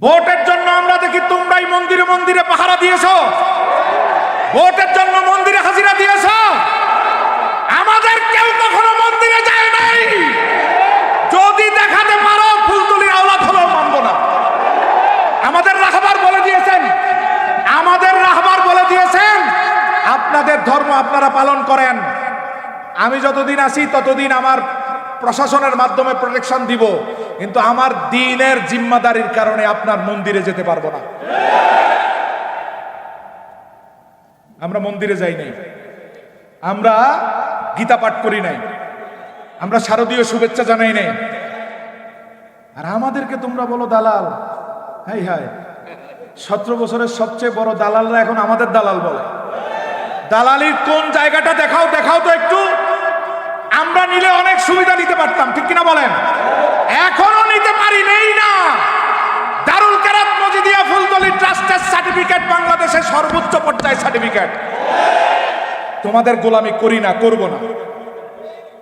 ভোটের জন্য আমরা দেখি তোমরাই মন্দিরে মন্দিরে পাহারা দিয়েছো, ভোটের জন্য মন্দিরে হাজিরা দিয়েছো। আমাদের কেউ কখনো মন্দিরে যায় নাই। যদি দেখাতে পারো ফুলতলির আওলাদ হলেও মানব না। আমাদের রাহবার বলে দিয়েছেন, আপনাদের ধর্ম আপনারা পালন করেন। আমি যতদিন আছি ততদিন আমার প্রশাসনের মাধ্যমে প্রোটেকশন দিব, কিন্তু আমার দ্বীনের জিম্মাদারির কারণে আপনার মন্দিরে যেতে পারবো না। আমরা মন্দিরে যাই নাই, আমরা গীতা পাঠ করি নাই, আমরা শারদীয় শুভেচ্ছা জানাই নাই। আর আমাদেরকে তোমরা বলো দালাল। হাই হাই, 17 বছরের সবচেয়ে বড় দালালরা এখন আমাদের দালাল বলে। দালালির কোন জায়গাটা দেখাও তো একটু। আমরা নিলে অনেক সুবিধা নিতে পারতাম, ঠিক কিনা বলেন? এখনো নিতে পারি নেই না। দারুল কেরাত মজিদিয়া ফুলতলি ট্রাস্টের সার্টিফিকেট বাংলাদেশের সর্বোচ্চ পর্যায়ের সার্টিফিকেট। তোমাদের গোলামি করি না, করব না,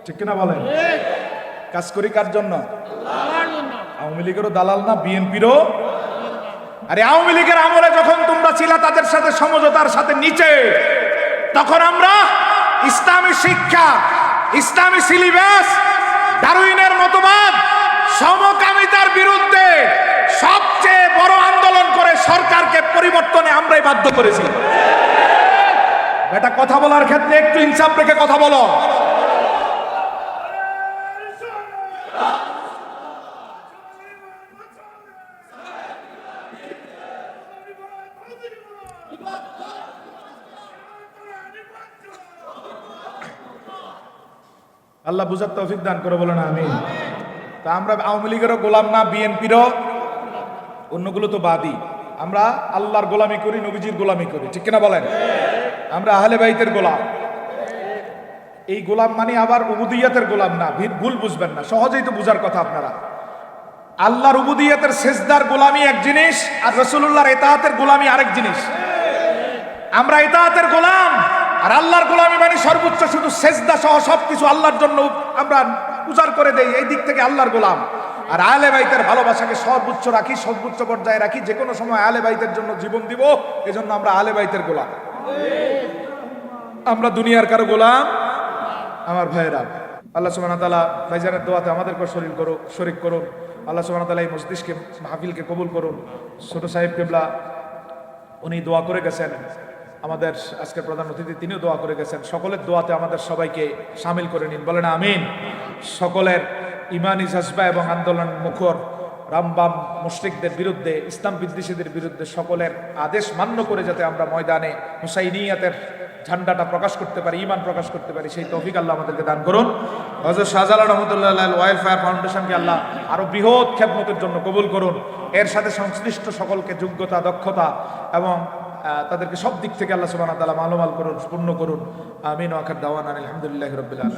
ঠিক কিনা বলেন? কাজ করি কার জন্য? আওয়ামী লীগেরও দালাল না, বিএনপিরও। আরে আওয়ামী লীগের আমলে যখন তোমরা ছিলা তাদের সাথে সমঝোতার সাথে নিচে, তখন আমরা ইসলামী শিক্ষা, ইসলামী সিলেবাস, ডারউইনের মতবাদ, সমকামিতার বিরুদ্ধে সবচেয়ে বড় আন্দোলন করে সরকারকে পরিবর্তনে আমরাই বাধ্য করেছি। বেটা, কথা বলার ক্ষেত্রে একটু ইনসাফ রেখে কথা বলো। আল্লাহ বুঝার তৌফিক দান করে, বলে না আমিন। তা আমরা আওয়ামী লীগেরও গোলাম না, বিএনপিরও, অন্যগুলো তো বাদই। আমরা আল্লাহর গোলামি করি, নবীজির গোলামি করি, ঠিক কিনা বলেন? আমরা আহলে বাইতের গোলাম। এই গোলাম মানে আবার উবুদিয়াতের গোলাম না, ভুল বুঝবেন না, সহজেই তো বুঝার কথা আপনারা। আল্লাহর উবুদিয়াতের সেজদার গোলামি এক জিনিস, আর রাসূলুল্লাহর ইতাআতের গোলামি আরেক জিনিস। আমরা ইতাআতের গোলাম, আর আল্লাহর গোলামি মানে সর্বোচ্চ শুধু সেজদা সহ সবকিছু আল্লাহর জন্য আমরা উজাড় করে দেই, এই দিক থেকে আল্লাহর গোলাম। আর আহলে বাইতের ভালোবাসাকে সর্বোচ্চ রাখি, সর্বোচ্চ পর্যায়ে রাখি, যে কোনো সময় আহলে বাইতের জন্য জীবন দিব, এজন্য আমরা আহলে বাইতের গোলাম। আমরা দুনিয়ার কারো গোলাম। আমার ভাইয়েরা, আল্লাহ সুবহানাহু ওয়া তাআলা ভাইজানের দোয়াতে আমাদেরকে শরীক করুন। আল্লাহ সুবহানাহু ওয়া তাআলা এই মজলিসকে, মাহফিলকে কবুল করুন। ছোট সাহেব কিবলা উনি দোয়া করে গেছেন, আমাদের আজকের প্রধান অতিথি তিনিও দোয়া করে গেছেন। সকলের দোয়াতে আমাদের সবাইকে শামিল করে নিন, বলেন আমিন। সকলের ইমানি জাজবা এবং আন্দোলন মুখর রামবাম মুশরিকদের বিরুদ্ধে, ইসলাম বিদ্বেষীদের বিরুদ্ধে সকলের আদেশ মান্য করে যাতে আমরা ময়দানে হুসাইনিয়াতের ঝান্ডাটা প্রকাশ করতে পারি, ঈমান প্রকাশ করতে পারি, সেই তৌফিক আল্লাহ আমাদেরকে দান করুন। হযরত শাহজালাল রহমাতুল্লাহ আলাইহি ওয়েলফেয়ার ফাউন্ডেশনকে আল্লাহ আরো বৃহৎ খেদমতের জন্য কবুল করুন। এর সাথে সংশ্লিষ্ট সকলকে যোগ্যতা, দক্ষতা এবং তাদেরকে সব দিক থেকে আল্লাহ সুবহানাহু ওয়া তাআলা মালামাল করুন, পূর্ণ করুন। আমিন। ওয়া আখির দাওয়ানা আলহামদুলিল্লাহি রাব্বিল আলামিন।